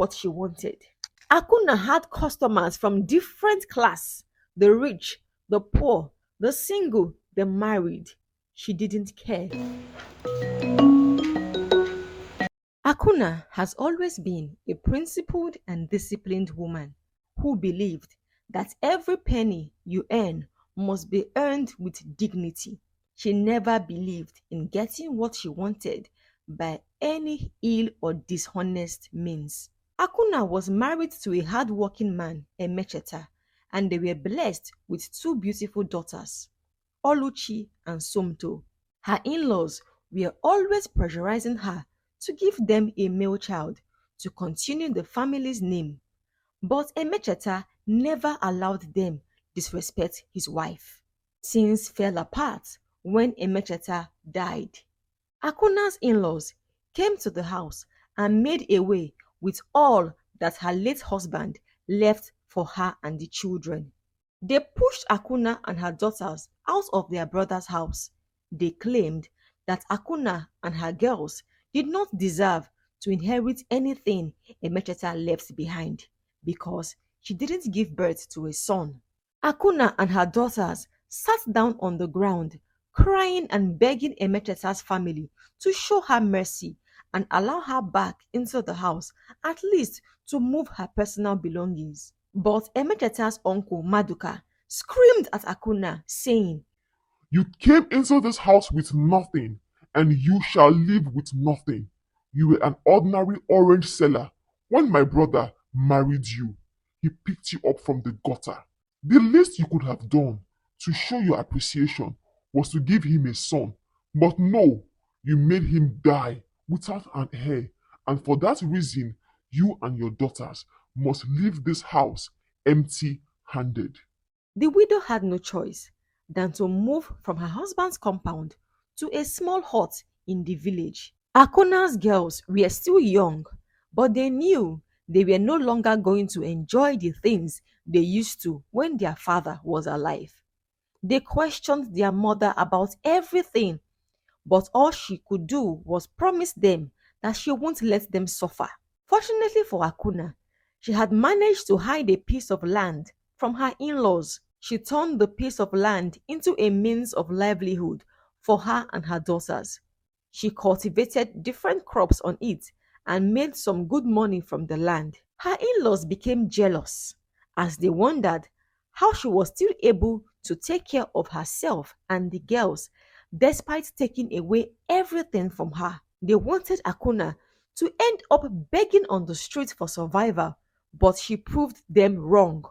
what she wanted. Akuna had customers from different class, the rich, the poor, the single, the married. She didn't care. Akuna has always been a principled and disciplined woman who believed that every penny you earn must be earned with dignity. She never believed in getting what she wanted by any ill or dishonest means. Akuna was married to a hard-working man, Emecheta, and they were blessed with two beautiful daughters, Oluchi and Somto. Her in-laws were always pressurizing her to give them a male child to continue the family's name, but Emecheta never allowed them disrespect his wife. Things fell apart when Emecheta died. Akuna's in-laws came to the house and made away with all that her late husband left for her and the children. They pushed Akuna and her daughters out of their brother's house. They claimed that Akuna and her girls did not deserve to inherit anything Emecheta left behind because she didn't give birth to a son. Akuna and her daughters sat down on the ground, crying and begging Emecheta's family to show her mercy and allow her back into the house, at least to move her personal belongings. But Emecheta's uncle Maduka screamed at Akuna, saying, "You came into this house with nothing, and you shall live with nothing. You were an ordinary orange seller when my brother married you. He picked you up from the gutter. The least you could have done to show your appreciation was to give him a son. But no, you made him die without an heir, and for that reason, you and your daughters must leave this house empty-handed." the widow had no choice than to move from her husband's compound to a small hut in the village. Akuna's girls were still young, but they knew they were no longer going to enjoy the things they used to when their father was alive. They questioned their mother about everything, but all she could do was promise them that she won't let them suffer. Fortunately for Akuna, she had managed to hide a piece of land from her in-laws. She turned the piece of land into a means of livelihood for her and her daughters. She cultivated different crops on it and made some good money from the land. Her in-laws became jealous as they wondered how she was still able to take care of herself and the girls despite taking away everything from her. They wanted Akuna to end up begging on the street for survival, but she proved them wrong.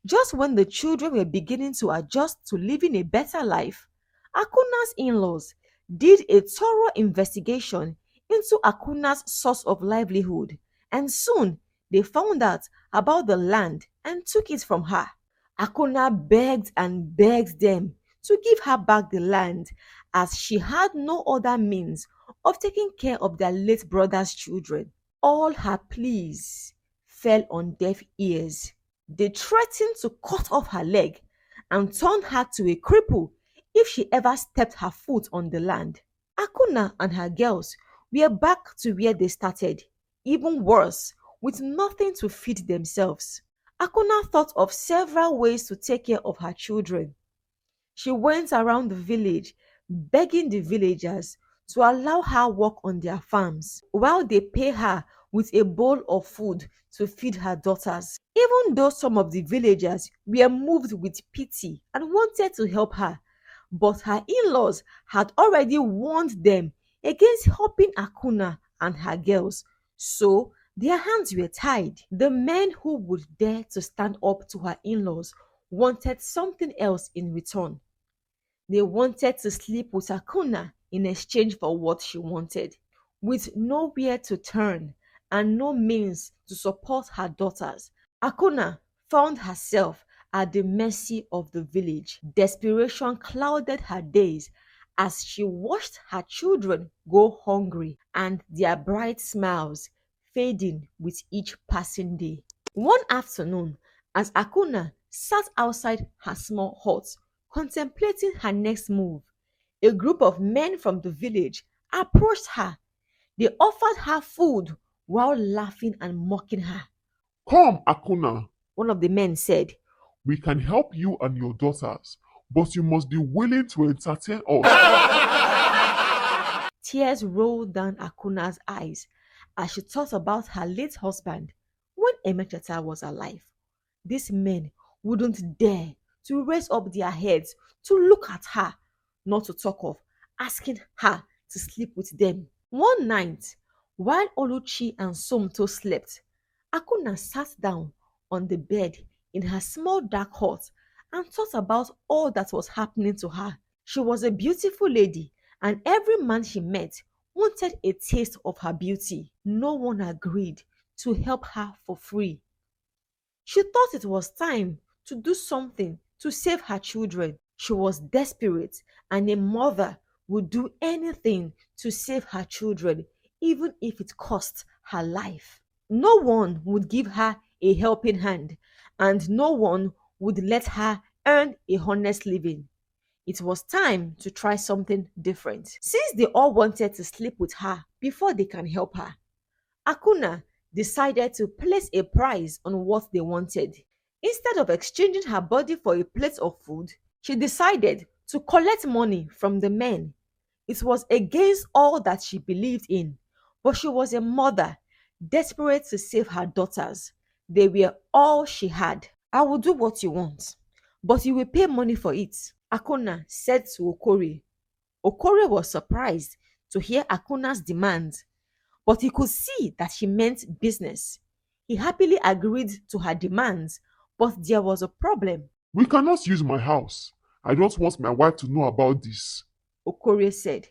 Just when the children were beginning to adjust to living a better life, Akuna's in-laws did a thorough investigation into Akuna's source of livelihood, and soon they found out about the land and took it from her. Akuna begged and begged them to give her back the land as she had no other means of taking care of their late brother's children. All her pleas fell on deaf ears. They threatened to cut off her leg and turn her to a cripple if she ever stepped her foot on the land. Akuna and her girls were back to where they started, even worse, with nothing to feed themselves. Akuna thought of several ways to take care of her children. She went around the village begging the villagers to allow her work on their farms while they pay her with a bowl of food to feed her daughters. Even though some of the villagers were moved with pity and wanted to help her, but her in-laws had already warned them against helping Akuna and her girls, so their hands were tied. The men who would dare to stand up to her in-laws wanted something else in return. They wanted to sleep with Akuna in exchange for what she wanted. With nowhere to turn and no means to support her daughters, Akuna found herself at the mercy of the village. Desperation clouded her days as she watched her children go hungry and their bright smiles fading with each passing day. One afternoon, as Akuna sat outside her small hut contemplating her next move, a group of men from the village approached her. They offered her food, while laughing and mocking her. Come, Akuna, One of the men said. we can help you and your daughters, but you must be willing to entertain us. Tears rolled down Akuna's eyes as she thought about her late husband when Emecheta was alive. These men wouldn't dare to raise up their heads to look at her, not to talk of asking her to sleep with them. One night, while Oluchi and Somto slept, Akuna sat down on the bed in her small dark hut and thought about all that was happening to her. She was a beautiful lady, and every man she met wanted a taste of her beauty. No one agreed to help her for free. She thought it was time to do something to save her children. She was desperate, and a mother would do anything to save her children, even if it cost her life. No one would give her a helping hand, and no one would let her earn a honest living. It was time to try something different. Since they all wanted to sleep with her before they can help her, Akuna decided to place a price on what they wanted. Instead of exchanging her body for a plate of food, she decided to collect money from the men. It was against all that she believed in, but she was a mother, desperate to save her daughters. They were all she had. I will do what you want, but you will pay money for it, Akuna said to Okore. Okore was surprised to hear Akuna's demands, but he could see that she meant business. He happily agreed to her demands, but there was a problem. We cannot use my house. I don't want my wife to know about this, Okore said.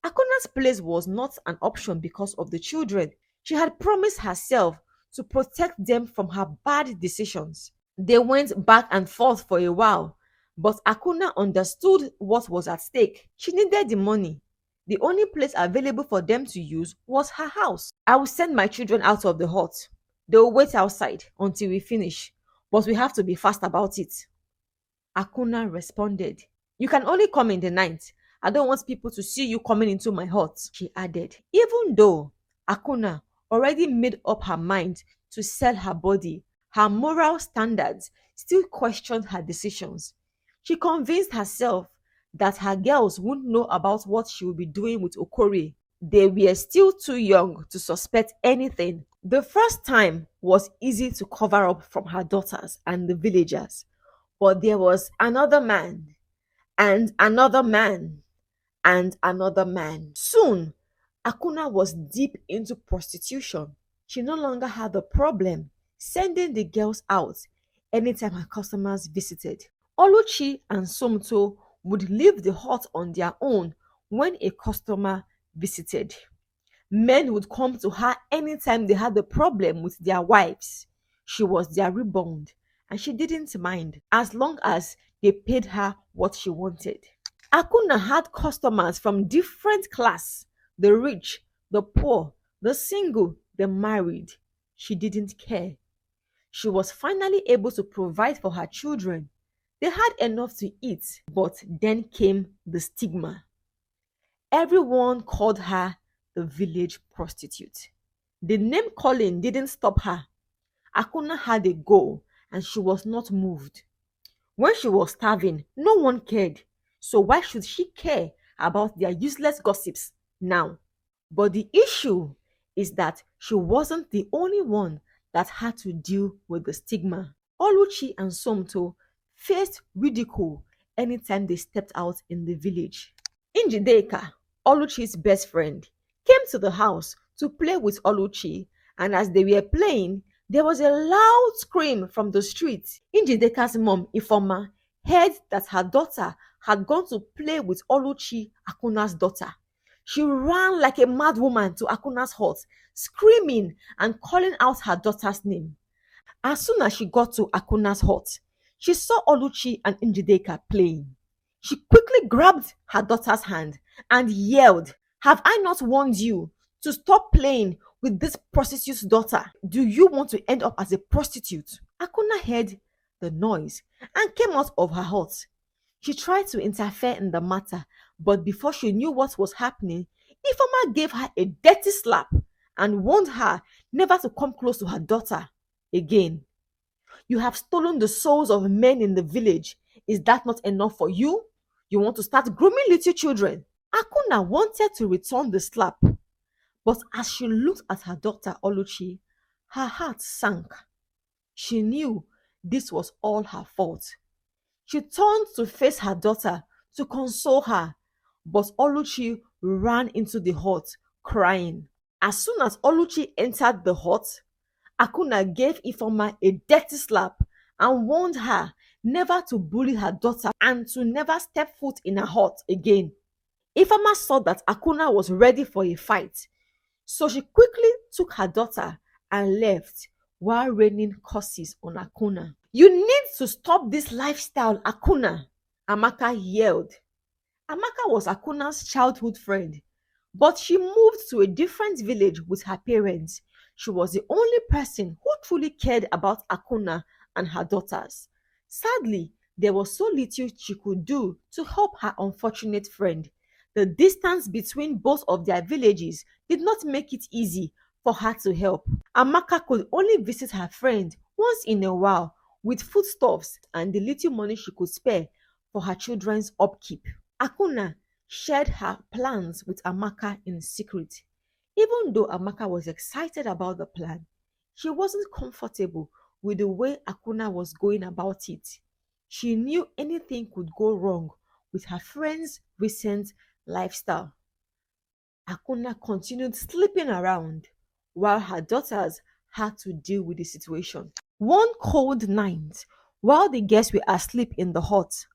Akuna's place was not an option because of the children. She had promised herself to protect them from her bad decisions. They went back and forth for a while, but Akuna understood what was at stake. She needed the money. The only place available for them to use was her house. I will send my children out of the hut. They will wait outside until we finish, but we have to be fast about it, Akuna responded. You can only come in the night. I don't want people to see you coming into my hut, she added. Even though Akuna already made up her mind to sell her body, her moral standards still questioned her decisions. She convinced herself that her girls wouldn't know about what she would be doing with Okore. They were still too young to suspect anything. The first time was easy to cover up from her daughters and the villagers. But there was another man, and another man, and another man. Soon, Akuna was deep into prostitution. She no longer had the problem sending the girls out anytime her customers visited. Oluchi and Somto would leave the hut on their own when a customer visited. Men would come to her anytime they had a problem with their wives. She was their rebound, and she didn't mind as long as they paid her what she wanted. Akuna had customers from different class, the rich, the poor, the single, the married. She didn't care. She was finally able to provide for her children. They had enough to eat, but then came the stigma. Everyone called her the village prostitute. The name calling didn't stop her. Akuna had a goal and she was not moved. When she was starving, no one cared. So why should she care about their useless gossips now? But the issue is that she wasn't the only one that had to deal with the stigma. Oluchi and Somto faced ridicule anytime they stepped out in the village. Njideka, Oluchi's best friend, came to the house to play with Oluchi, and as they were playing, there was a loud scream from the street. Njideka's mom, Ifoma, heard that her daughter had gone to play with Oluchi, Akuna's daughter. She ran like a mad woman to Akuna's hut, screaming and calling out her daughter's name. As soon as she got to Akuna's hut, she saw Oluchi and Njideka playing. She quickly grabbed her daughter's hand and yelled, "Have I not warned you to stop playing with this prostitute's daughter? Do you want to end up as a prostitute?" Akuna heard the noise and came out of her hut. She tried to interfere in the matter, but before she knew what was happening, Ifoma gave her a dirty slap and warned her never to come close to her daughter again. You have stolen the souls of men in the village. Is that not enough for you? You want to start grooming little children? Akuna wanted to return the slap, but as she looked at her daughter Oluchi, her heart sank. She knew this was all her fault. She turned to face her daughter to console her, but Oluchi ran into the hut crying. As soon as Oluchi entered the hut, Akuna gave Ifeoma a dirty slap and warned her never to bully her daughter and to never step foot in her hut again. Ifeoma saw that Akuna was ready for a fight, so she quickly took her daughter and left while raining curses on Akuna. "You need to stop this lifestyle, Akuna," Amaka yelled. Amaka was Akuna's childhood friend, but she moved to a different village with her parents. She was the only person who truly cared about Akuna and her daughters. Sadly, there was so little she could do to help her unfortunate friend. The distance between both of their villages did not make it easy for her to help. Amaka could only visit her friend once in a while with foodstuffs and the little money she could spare for her children's upkeep. Akuna shared her plans with Amaka in secret. Even though Amaka was excited about the plan, she wasn't comfortable with the way Akuna was going about it. She knew anything could go wrong with her friend's recent lifestyle. Akuna continued sleeping around while her daughters had to deal with the situation. One cold night, while the guests were asleep in the hut,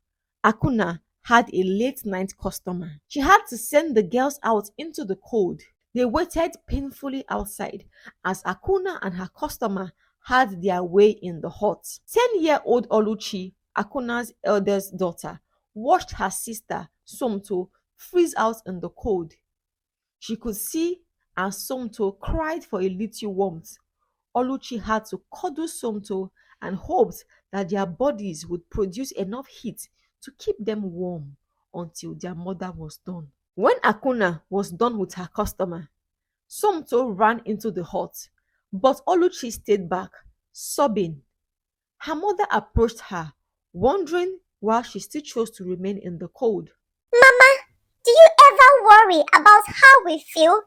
Akuna had a late night customer. She had to send the girls out into the cold. They waited painfully outside as Akuna and her customer had their way in the hut. 10-year-old Oluchi, Akuna's eldest daughter, watched her sister Somto freeze out in the cold. She could see as Somto cried for a little warmth. Oluchi had to cuddle Somto and hoped that their bodies would produce enough heat to keep them warm until their mother was done. When Akuna was done with her customer, Somto ran into the hut, but Oluchi stayed back, sobbing. Her mother approached her, wondering why she still chose to remain in the cold. Mama, do you ever worry about how we feel?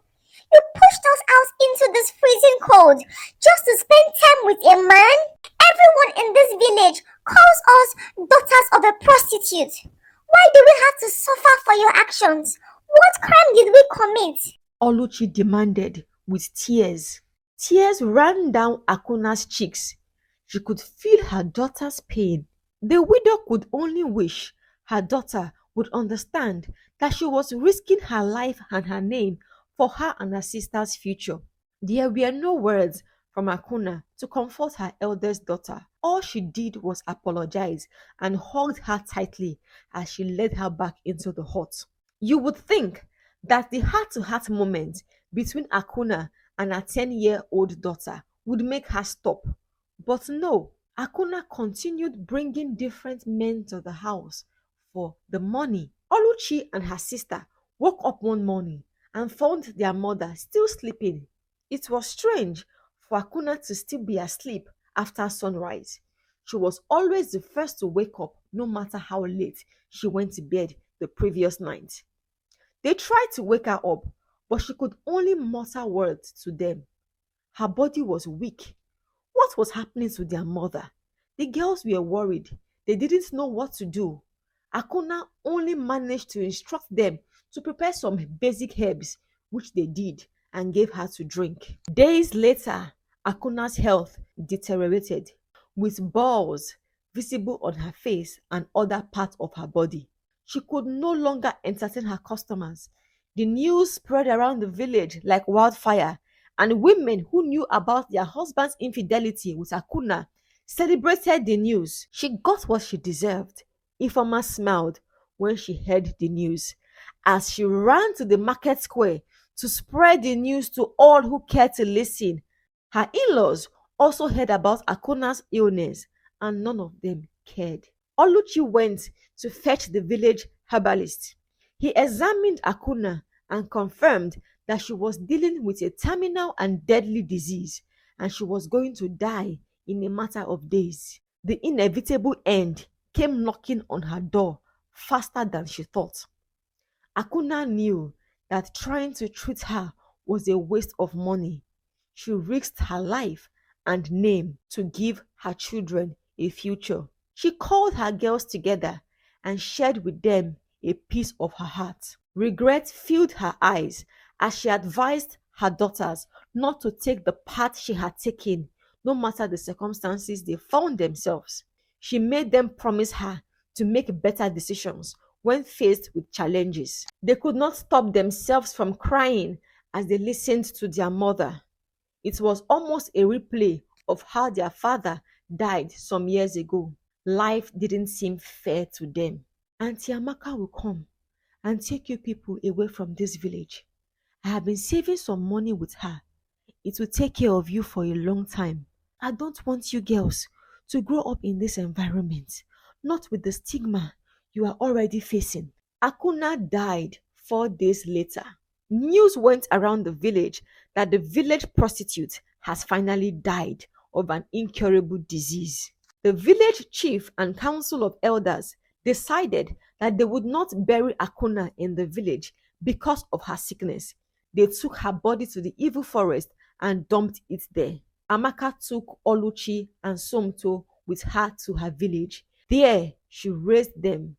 You pushed us out into this freezing cold just to spend time with a man? Everyone in this village calls us daughters of a prostitute. Why do we have to suffer for your actions? What crime did we commit? Oluchi demanded with tears. Tears ran down Akuna's cheeks. She could feel her daughter's pain. The widow could only wish her daughter would understand that she was risking her life and her name for her and her sister's future. There were no words from Akuna to comfort her eldest daughter. All she did was apologize and hugged her tightly as she led her back into the hut. You would think that the heart-to-heart moment between Akuna and her 10-year-old daughter would make her stop. But no, Akuna continued bringing different men to the house for the money. Oluchi and her sister woke up one morning and found their mother still sleeping. It was strange for Akuna to still be asleep after sunrise. She was always the first to wake up no matter how late she went to bed the previous night. They tried to wake her up, but she could only mutter words to them. Her body was weak. What was happening to their mother? The girls were worried. They didn't know what to do. Akuna only managed to instruct them to prepare some basic herbs, which they did and gave her to drink. Days later, Akuna's health deteriorated, with balls visible on her face and other parts of her body. She could no longer entertain her customers. The news spread around the village like wildfire, and women who knew about their husband's infidelity with Akuna celebrated the news. She got what she deserved. Ifeoma smiled when she heard the news as she ran to the market square to spread the news to all who cared to listen. Her in-laws also heard about Akuna's illness, and none of them cared. Oluchi went to fetch the village herbalist. He examined Akuna and confirmed that she was dealing with a terminal and deadly disease and she was going to die in a matter of days. The inevitable end came knocking on her door faster than she thought. Akuna knew that trying to treat her was a waste of money. She risked her life and name to give her children a future. She called her girls together and shared with them a piece of her heart. Regret filled her eyes as she advised her daughters not to take the path she had taken, no matter the circumstances they found themselves. She made them promise her to make better decisions when faced with challenges. They could not stop themselves from crying as they listened to their mother. It was almost a replay of how their father died some years ago. Life didn't seem fair to them. Auntie Amaka will come and take you people away from this village. I have been saving some money with her. It will take care of you for a long time. I don't want you girls to grow up in this environment, not with the stigma you are already facing. Akuna died 4 days later. News went around the village that the village prostitute has finally died of an incurable disease. The village chief and council of elders decided that they would not bury Akuna in the village because of her sickness. They took her body to the evil forest and dumped it there. Amaka took Oluchi and Somto with her to her village. There, she raised them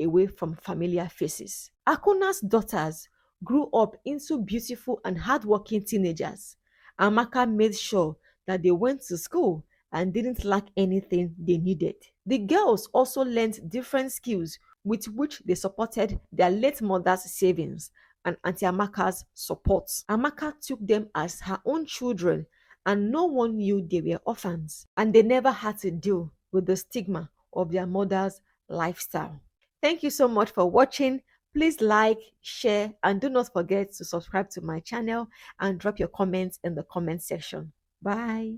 away from familiar faces. Akuna's daughters grew up into beautiful and hardworking teenagers. Amaka made sure that they went to school and didn't lack anything they needed. The girls also learned different skills with which they supported their late mother's savings and Auntie Amaka's support. Amaka took them as her own children and no one knew they were orphans and they never had to deal with the stigma of their mother's lifestyle. Thank you so much for watching. Please like, share, and do not forget to subscribe to my channel and drop your comments in the comment section. Bye.